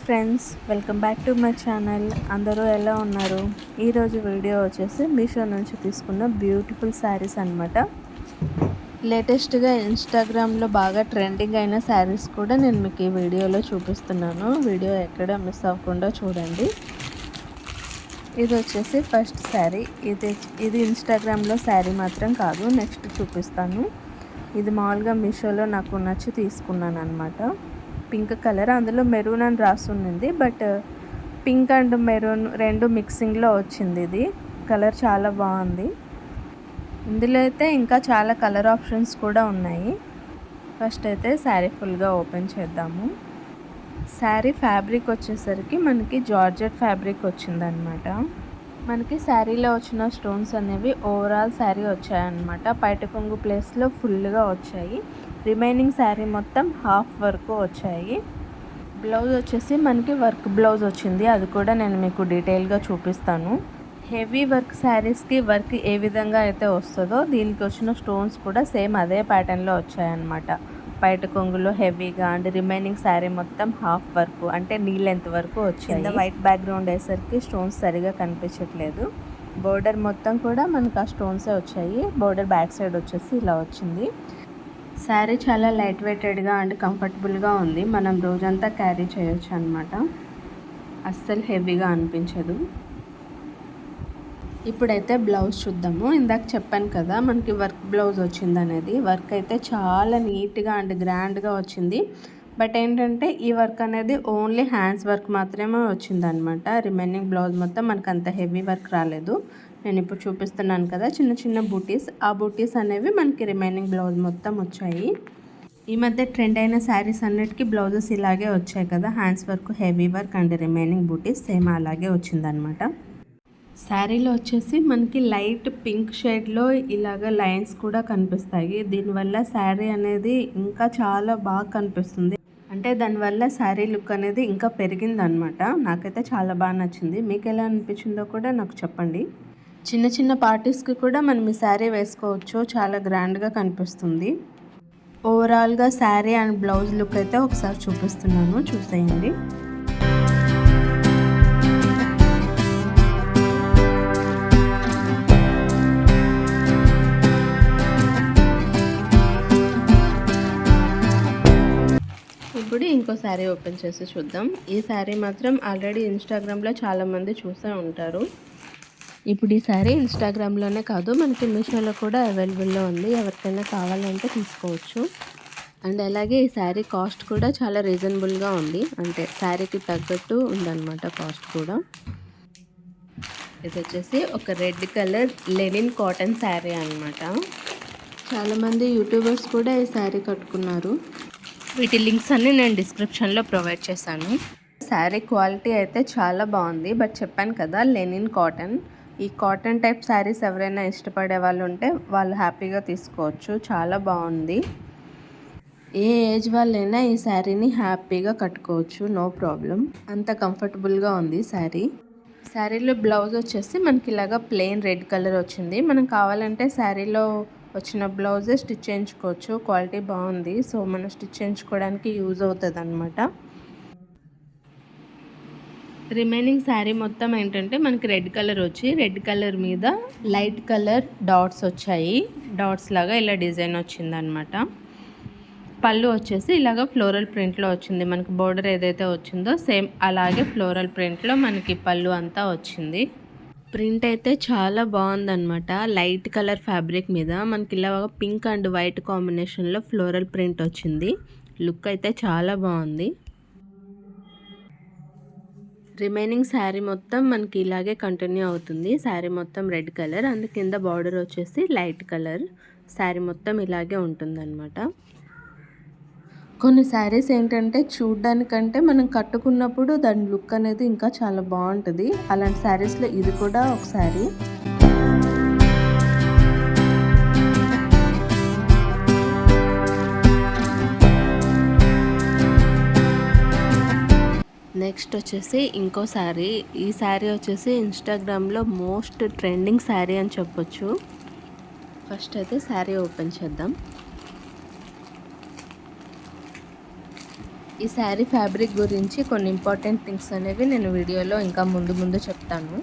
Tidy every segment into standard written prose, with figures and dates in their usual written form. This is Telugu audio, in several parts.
Friends, welcome back to my channel. అందరూ ఎలా ఉన్నారు? ఈరోజు వీడియో వచ్చేసి మీషో నుంచి తీసుకున్న బ్యూటిఫుల్ శారీస్ అనమాట. లేటెస్ట్గా ఇన్స్టాగ్రామ్లో బాగా ట్రెండింగ్ అయిన శారీస్ కూడా నేను మీకు ఈ వీడియోలో చూపిస్తున్నాను. వీడియో ఎక్కడ మిస్ అవ్వకుండా చూడండి. ఇది వచ్చేసి ఫస్ట్ శారీ. ఇది ఇన్స్టాగ్రామ్లో శారీ మాత్రం కాదు, నెక్స్ట్ చూపిస్తాను. ఇది మామూలుగా మీషోలో నాకు నచ్చి తీసుకున్నాను అనమాట. పింక్ కలర్, అందులో మెరూన్ అని రాస్తుంది, బట్ పింక్ అండ్ మెరూన్ రెండు మిక్సింగ్లో వచ్చింది. ఇది కలర్ చాలా బాగుంది. ఇందులో అయితే ఇంకా చాలా కలర్ ఆప్షన్స్ కూడా ఉన్నాయి. ఫస్ట్ అయితే శారీ ఫుల్గా ఓపెన్ చేద్దాము. శారీ ఫ్యాబ్రిక్ వచ్చేసరికి మనకి జార్జెట్ ఫ్యాబ్రిక్ వచ్చిందనమాట. మనకి శారీలో వచ్చిన స్టోన్స్ అనేవి ఓవరాల్ శారీ వచ్చాయన్నమాట. పైట కొంగు ప్లేస్లో ఫుల్గా వచ్చాయి. రిమైనింగ్ శారీ మొత్తం హాఫ్ వరకు వచ్చాయి. బ్లౌజ్ వచ్చేసి మనకి వర్క్ బ్లౌజ్ వచ్చింది. అది కూడా నేను మీకు డీటెయిల్గా చూపిస్తాను. హెవీ వర్క్ శారీస్కి వర్క్ ఏ విధంగా అయితే వస్తుందో దీనికి వచ్చిన స్టోన్స్ కూడా సేమ్ అదే ప్యాటర్న్లో వచ్చాయన్నమాట. పైట కొంగులో హెవీగా అండ్ రిమైనింగ్ శారీ మొత్తం హాఫ్ వర్క్, అంటే నీ లెంత్ వరకు వచ్చింది. వైట్ బ్యాక్గ్రౌండ్ వేసరికి స్టోన్స్ సరిగా కనిపించట్లేదు. బోర్డర్ మొత్తం కూడా మనకు ఆ స్టోన్సే వచ్చాయి. బోర్డర్ బ్యాక్ సైడ్ వచ్చేసి ఇలా వచ్చింది. శారీ చాలా లైట్ వెయిటెడ్గా అండ్ కంఫర్టబుల్గా ఉంది. మనం రోజంతా క్యారీ చేయొచ్చు అనమాట. అస్సలు హెవీగా అనిపించదు. ఇప్పుడైతే బ్లౌజ్ చూద్దాము. ఇందాక చెప్పాను కదా మనకి వర్క్ బ్లౌజ్ వచ్చింది అనేది. వర్క్ అయితే చాలా నీట్గా అండ్ గ్రాండ్గా వచ్చింది. బట్ ఏంటంటే ఈ వర్క్ అనేది ఓన్లీ హ్యాండ్స్ వర్క్ మాత్రమే వచ్చిందనమాట. రిమైనింగ్ బ్లౌజ్ మొత్తం మనకు అంత హెవీ వర్క్ రాలేదు. నేను ఇప్పుడు చూపిస్తున్నాను కదా చిన్న చిన్న బూటీస్, ఆ బూటీస్ అనేవి మనకి రిమైనింగ్ బ్లౌజ్ మొత్తం వచ్చాయి. ఈ మధ్య ట్రెండ్ అయిన శారీస్ అన్నిటికీ బ్లౌజెస్ ఇలాగే వచ్చాయి కదా, hands work, heavy work and remaining booties same అలాగే వచ్చిందనమాట. శారీలో వచ్చేసి మనకి లైట్ పింక్ షేడ్లో ఇలాగ లైన్స్ కూడా కనిపిస్తాయి. దీనివల్ల శారీ అనేది ఇంకా చాలా బాగా కనిపిస్తుంది. అంటే దానివల్ల శారీ లుక్ అనేది ఇంకా పెరిగిందనమాట. నాకైతే చాలా బాగా నచ్చింది. మీకు ఎలా అనిపించిందో కూడా నాకు చెప్పండి. చిన్న చిన్న పార్టీస్కి కూడా మనం ఈ శారీ వేసుకోవచ్చు. చాలా గ్రాండ్గా కనిపిస్తుంది. ఓవరాల్గా శారీ అండ్ బ్లౌజ్ లుక్ అయితే ఒకసారి చూపిస్తున్నాను, చూసేయండి. ఇప్పుడు ఇంకో శారీ ఓపెన్ చేసి చూద్దాం. ఈ శారీ మాత్రం ఆల్రెడీ ఇన్స్టాగ్రామ్లో చాలామంది చూసే ఉంటారు. ఇప్పుడు ఈ శారీ ఇన్స్టాగ్రామ్లోనే కాదు మనకి మీషోలో కూడా అవైలబుల్లో ఉంది. ఎవరికైనా కావాలంటే తీసుకోవచ్చు. అండ్ అలాగే ఈ శారీ కాస్ట్ కూడా చాలా రీజనబుల్గా ఉంది. అంటే శారీకి తగ్గట్టు ఉందన్నమాట కాస్ట్ కూడా. ఇది వచ్చేసి ఒక red colour linen cotton sari అనమాట. చాలామంది యూట్యూబర్స్ కూడా ఈ శారీ కట్టుకున్నారు. వీటి లింక్స్ అన్నీ నేను డిస్క్రిప్షన్లో ప్రొవైడ్ చేశాను. శారీ క్వాలిటీ అయితే చాలా బాగుంది. బట్ చెప్పాను కదా లెనిన్ కాటన్. ఈ కాటన్ టైప్ శారీస్ ఎవరైనా ఇష్టపడే వాళ్ళు ఉంటే వాళ్ళు హ్యాపీగా తీసుకోవచ్చు. చాలా బాగుంది. ఏ ఏజ్ వాళ్ళైనా ఈ శారీని హ్యాపీగా కట్టుకోవచ్చు, నో ప్రాబ్లం. అంత కంఫర్టబుల్గా ఉంది శారీ. శారీలో బ్లౌజ్ వచ్చేసి మనకి ఇలాగా ప్లెయిన్ రెడ్ కలర్ వచ్చింది. మనం కావాలంటే శారీలో వచ్చిన బ్లౌజే స్టిచ్ చేయించుకోవచ్చు. క్వాలిటీ బాగుంది. సో మనం స్టిచ్ చేయించుకోవడానికి యూజ్ అవుతుంది అనమాట. రిమైనింగ్ శారీ మొత్తం ఏంటంటే మనకి రెడ్ కలర్ వచ్చి రెడ్ కలర్ మీద లైట్ కలర్ డాట్స్ వచ్చాయి. డాట్స్ లాగా ఇలా డిజైన్ వచ్చిందనమాట. పళ్ళు వచ్చేసి ఇలాగ ఫ్లోరల్ ప్రింట్లో వచ్చింది. మనకి బోర్డర్ ఏదైతే వచ్చిందో సేమ్ అలాగే ఫ్లోరల్ ప్రింట్లో మనకి పళ్ళు అంతా వచ్చింది. ప్రింట్ అయితే చాలా బాగుందన్నమాట. లైట్ కలర్ ఫ్యాబ్రిక్ మీద మనకి ఇలా పింక్ అండ్ వైట్ కాంబినేషన్లో ఫ్లోరల్ ప్రింట్ వచ్చింది. లుక్ అయితే చాలా బాగుంది. రిమైనింగ్ శారీ మొత్తం మనకి ఇలాగే కంటిన్యూ అవుతుంది. శారీ మొత్తం రెడ్ కలర్ అండ్ కింద బార్డర్ వచ్చేసి లైట్ కలర్. శారీ మొత్తం ఇలాగే ఉంటుందన్నమాట. కొన్ని శారీస్ ఏంటంటే చూడ్డానికంటే మనం కట్టుకున్నప్పుడు దాని లుక్ అనేది ఇంకా చాలా బాగుంటుంది. అలాంటి శారీస్లో ఇది కూడా ఒక శారీ. నెక్స్ట్ వచ్చేసి ఇంకో శారీ. ఈ శారీ వచ్చేసి ఇన్స్టాగ్రామ్లో మోస్ట్ ట్రెండింగ్ శారీ అని చెప్పొచ్చు. ఫస్ట్ అయితే శారీ ఓపెన్ చేద్దాం. ఈ శారీ ఫ్యాబ్రిక్ గురించి కొన్ని ఇంపార్టెంట్ థింగ్స్ అనేవి నేను వీడియోలో ఇంకా ముందు చెప్తాను.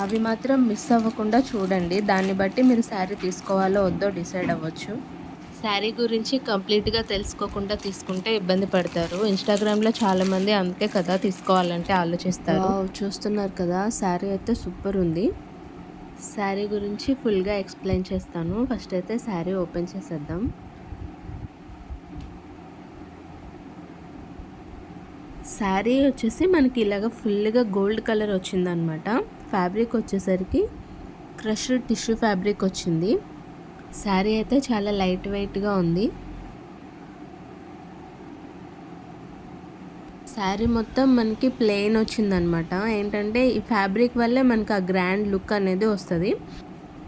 అవి మాత్రం మిస్ అవ్వకుండా చూడండి. దాన్ని బట్టి మీరు శారీ తీసుకోవాలో వద్దో డిసైడ్ అవ్వచ్చు. శారీ గురించి కంప్లీట్‌గా తెలుసుకోకుండా తీసుకుంటే ఇబ్బంది పడతారు. ఇన్‌స్టాగ్రామ్‌లో చాలామంది అందుకే కదా తీసుకోవాలంటే ఆలోచిస్తారు. వావ్! చూస్తున్నారు కదా, శారీ అయితే సూపర్ ఉంది. శారీ గురించి ఫుల్‌గా ఎక్స్‌ప్లెయిన్ చేస్తాను. ఫస్ట్ అయితే శారీ ఓపెన్ చేసేద్దాం. శారీ వచ్చేసి మనకి ఇలాగ ఫుల్గా గోల్డ్ కలర్ వచ్చిందనమాట. ఫ్యాబ్రిక్ వచ్చేసరికి క్రష్డ్ టిష్యూ ఫ్యాబ్రిక్ వచ్చింది. శారీ అయితే చాలా లైట్ వెయిట్గా ఉంది. శారీ మొత్తం మనకి ప్లెయిన్ వచ్చిందనమాట. ఏంటంటే ఈ ఫ్యాబ్రిక్ వల్లే మనకి ఆ గ్రాండ్ లుక్ అనేది వస్తుంది.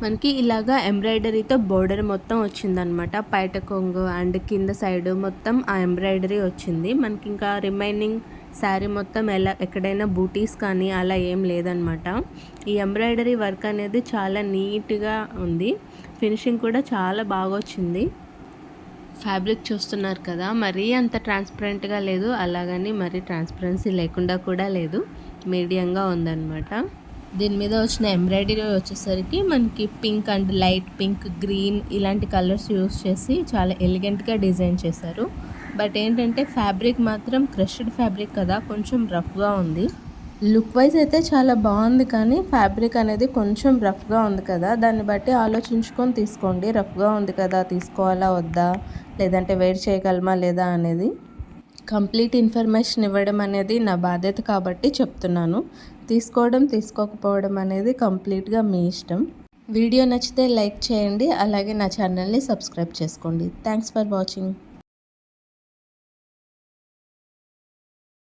మనకి ఇలాగా ఎంబ్రాయిడరీతో బోర్డర్ మొత్తం వచ్చిందనమాట. పైట కొంగు అండ్ కింద సైడ్ మొత్తం ఆ ఎంబ్రాయిడరీ వచ్చింది. మనకి ఇంకా రిమైనింగ్ శారీ మొత్తం ఎక్కడైనా బూటీస్ కానీ అలా ఏం లేదనమాట. ఈ ఎంబ్రాయిడరీ వర్క్ అనేది చాలా నీట్గా ఉంది. ఫినిషింగ్ కూడా చాలా బాగా వచ్చింది. ఫ్యాబ్రిక్ చూస్తున్నారు కదా, మరీ అంత ట్రాన్స్పరెంట్గా లేదు, అలాగని మరీ ట్రాన్స్పరెన్సీ లేకుండా కూడా లేదు, మీడియంగా ఉందన్నమాట. దీని మీద వచ్చిన ఎంబ్రాయిడరీ వచ్చేసరికి మనకి pink and light pink, green ఇలాంటి కలర్స్ యూస్ చేసి చాలా ఎలిగెంట్గా డిజైన్ చేశారు. బట్ ఏంటంటే ఫ్యాబ్రిక్ మాత్రం క్రష్డ్ ఫ్యాబ్రిక్ కదా, కొంచెం రఫ్గా ఉంది. లుక్ వైజ్ అయితే చాలా బాగుంది, కానీ ఫ్యాబ్రిక్ అనేది కొంచెం రఫ్గా ఉంది కదా, దాన్ని బట్టి ఆలోచించుకొని తీసుకోండి. రఫ్గా ఉంది కదా, తీసుకోవాలా వద్దా, లేదంటే వేర్ చేయగలమా లేదా అనేది. కంప్లీట్ ఇన్ఫర్మేషన్ ఇవ్వడం అనేది నా బాధ్యత కాబట్టి చెప్తున్నాను. తీసుకోకపోవడం అనేది కంప్లీట్గా మీ ఇష్టం. వీడియో నచ్చితే లైక్ చేయండి, అలాగే నా ఛానల్ని సబ్స్క్రైబ్ చేసుకోండి. Thanks for watching.